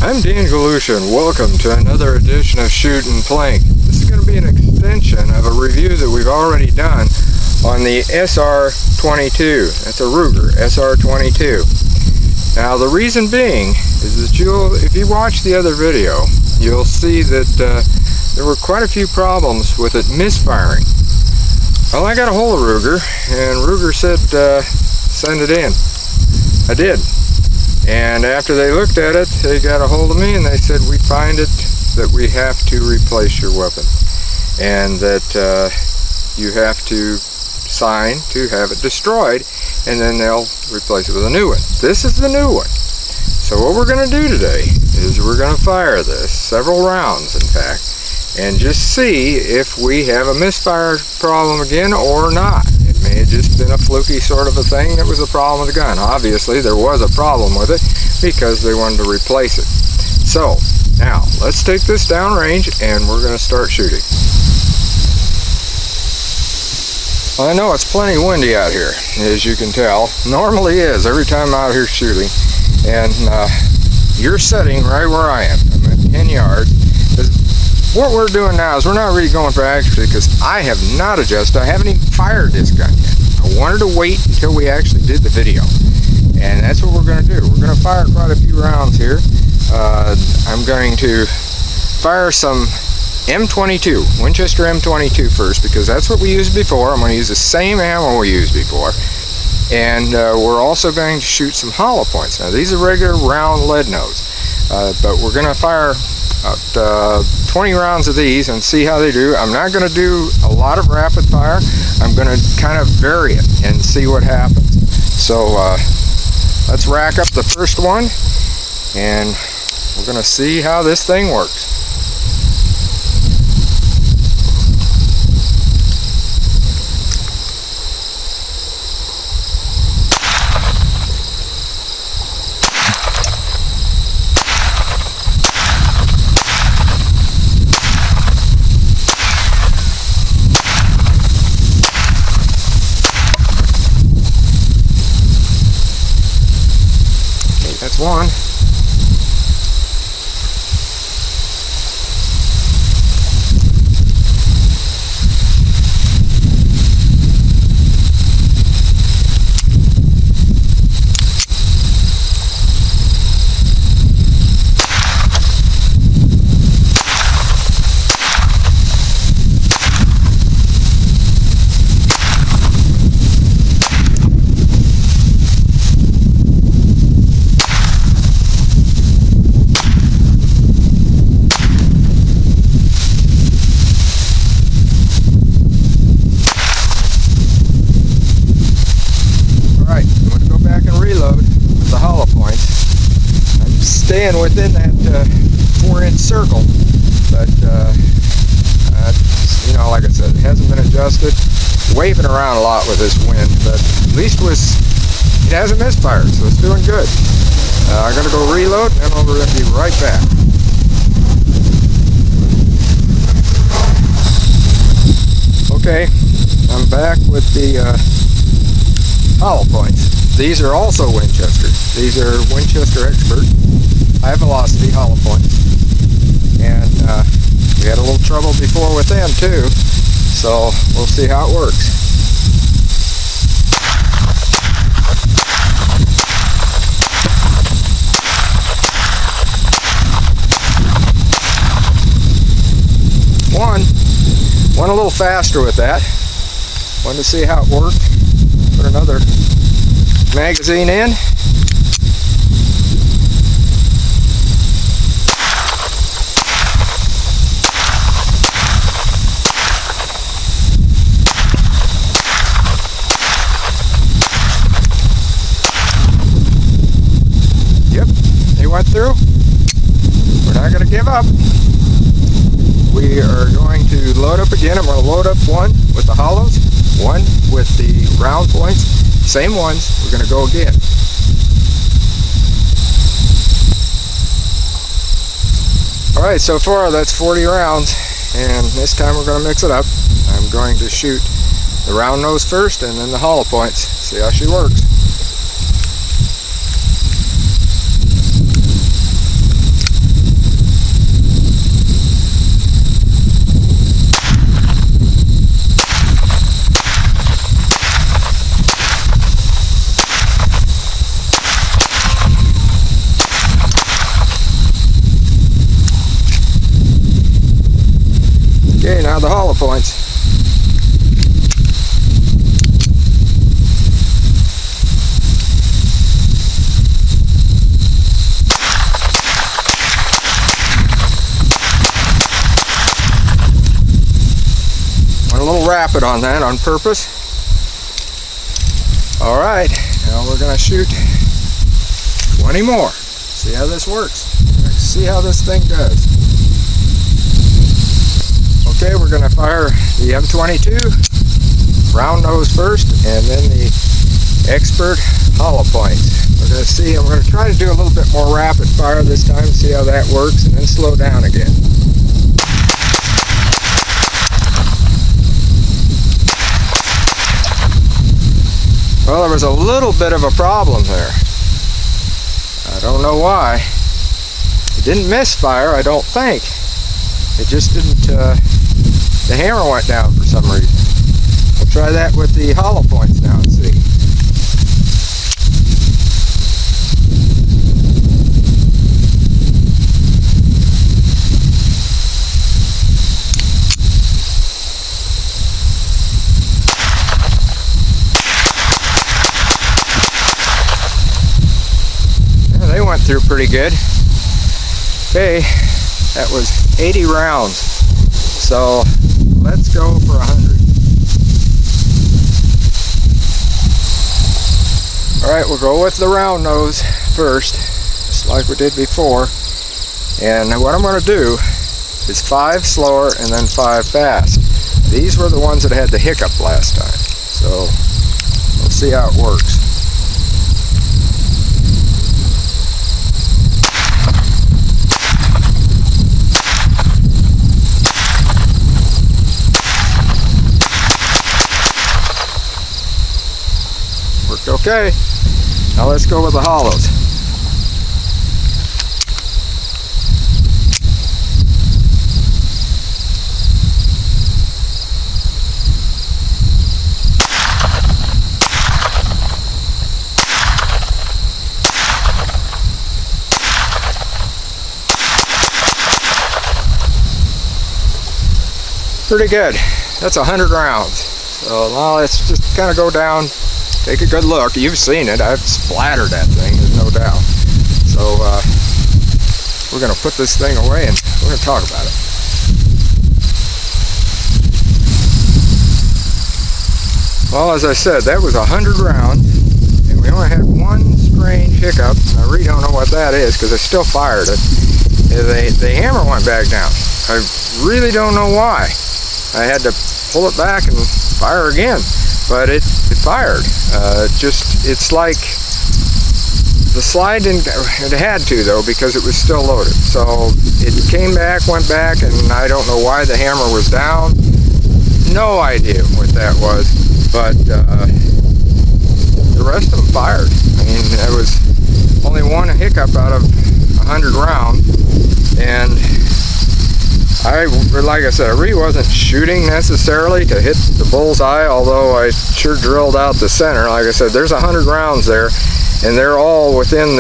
I'm Dean Galusha. Welcome to another edition of Shootin' Plink. This is going to be an extension of a review that we've already done on the SR22. That's a Ruger SR22. Now the reason being is that if you watch the other video, you'll see that there were quite a few problems with it misfiring. Well, I got a hold of Ruger, and Ruger said send it in. I did. And after they looked at it, they got a hold of me and they said, we find it that we have to replace your weapon. And that you have to sign to have it destroyed, and then they'll replace it with a new one. This is the new one. So what we're going to do today is we're going to fire this, several rounds in fact, and just see if we have a misfire problem again or not. It may have just been a fluky sort of a thing that was a problem with the gun. Obviously there was a problem with it because they wanted to replace it. So now let's take this downrange and we're going to start shooting. Well, I know it's plenty windy out here, as you can tell. Normally is every time I'm out here shooting. And you're sitting right where I am. I'm at 10 yards. What we're doing now is we're not really going for accuracy because I have not adjusted. I haven't even fired this gun yet. I wanted to wait until we actually did the video. And that's what we're going to do. We're going to fire quite a few rounds here. I'm going to fire some M22, Winchester M22 first, because that's what we used before. I'm going to use the same ammo we used before. And we're also going to shoot some hollow points. Now these are regular round lead nose, but we're going to fire about 20 rounds of these and see how they do. I'm not going to do a lot of rapid fire. I'm going to kind of vary it and see what happens. So let's rack up the first one and we're going to see how this thing works. That's one. Staying within that 4-inch circle, but you know, like I said, it hasn't been adjusted. Waving around a lot with this wind, but at least it hasn't misfired, so it's doing good. I'm going to go reload, and then we're going to be right back. Okay, I'm back with the hollow points. These are also Winchester. These are Winchester Expert high velocity hollow points, and we had a little trouble before with them too, so we'll see how it works. One a little faster with that. Wanted to see how it worked. Put another magazine in. Went through. We're not going to give up. We are going to load up again. I'm going to load up one with the hollows, one with the round points, same ones. We're going to go again. Alright, so far that's 40 rounds, and this time we're going to mix it up. I'm going to shoot the round nose first and then the hollow points. See how she works. now the hollow points. Went a little rapid on that on purpose. All right, now we're gonna shoot 20 more. See how this works. See how this thing does. Okay, we're gonna fire the M22 round nose first, and then the expert hollow point. We're gonna see. I'm gonna try to do a little bit more rapid fire this time, see how that works, and then slow down again. Well, there was a little bit of a problem there. I don't know why. It didn't misfire, I don't think. It just didn't, the hammer went down for some reason. We'll try that with the hollow points now and see. They went through pretty good. Okay, that was 80 rounds. So let's go for 100. All right, we'll go with the round nose first, just like we did before. And what I'm going to do is 5 slower and then 5 fast. These were the ones that had the hiccup last time. So we'll see how it works. Okay, now let's go with the hollows. Pretty good. That's 100 rounds. So now let's just kind of go down. Take a good look. You've seen it. I've splattered that thing, there's no doubt. So we're going to put this thing away and we're going to talk about it. Well, as I said, that was 100 rounds, and we only had one strange hiccup. I really don't know what that is because I still fired it. The hammer went back down. I really don't know why. I had to pull it back and fire again. But it fired. It's like the slide didn't. It had to though because it was still loaded. So it came back, went back, and I don't know why the hammer was down. No idea what that was. But the rest of them fired. I mean, there was only one hiccup out of 100 rounds, and like I said, I really wasn't shooting necessarily to hit the bullseye, although I sure drilled out the center. Like I said, there's 100 rounds there, and they're all within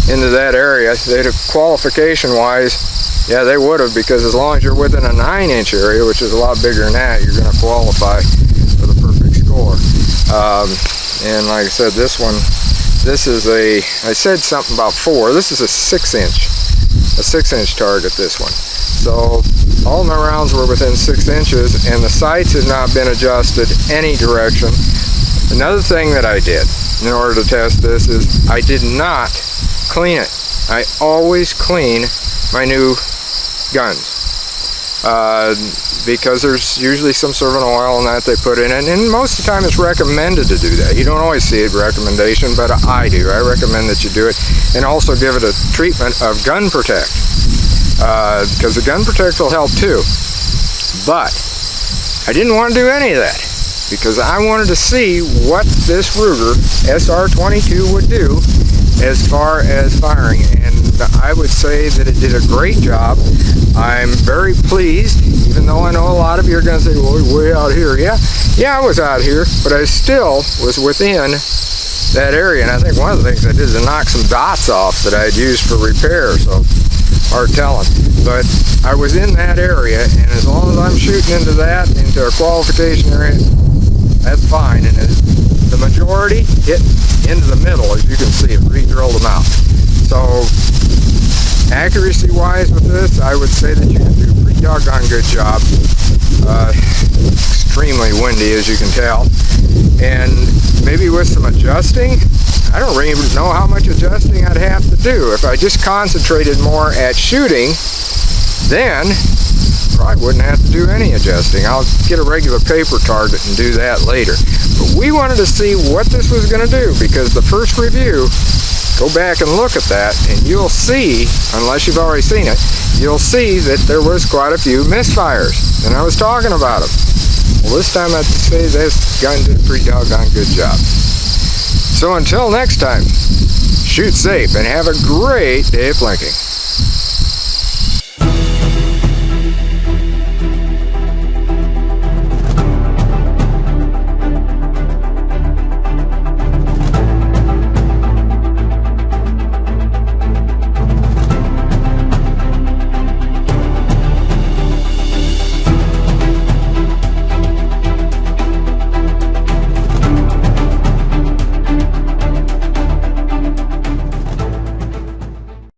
into that area. They'd have, qualification-wise, yeah, they would have, because as long as you're within a 9-inch area, which is a lot bigger than that, you're going to qualify for the perfect score. And like I said, this one, this is I said something about 4. This is a 6-inch target, this one. So all my rounds were within 6 inches, and the sights had not been adjusted any direction. Another thing that I did in order to test this is I did not clean it. I always clean my new guns because there's usually some sort of an oil in that they put in it, and most of the time it's recommended to do that. You don't always see a recommendation, but I do. I recommend that you do it, and also give it a treatment of Gun Protect, because the Gun Protect will help too. But I didn't want to do any of that because I wanted to see what this Ruger SR22 would do as far as firing, and I would say that it did a great job. I'm very pleased, even though I know a lot of you are going to say, well, way out here. Yeah, I was out here, but I still was within that area, and I think one of the things I did is to knock some dots off that I'd used for repair. So hard telling. But I was in that area, and as long as I'm shooting into that, into a qualification area, that's fine. And the majority hit into the middle, as you can see, it re-drilled them out. So accuracy wise with this, I would say that you can do a pretty doggone good job. Extremely windy, as you can tell, and maybe with some adjusting, I don't really know how much adjusting I'd have to do. If I just concentrated more at shooting, then probably wouldn't have to do any adjusting. I'll get a regular paper target and do that later. But we wanted to see what this was going to do, because the first review, go back and look at that, and you'll see, unless you've already seen it, you'll see that there was quite a few misfires, and I was talking about them. Well, this time I'd say this gun did a pretty doggone good job. So until next time, shoot safe and have a great day of plinking.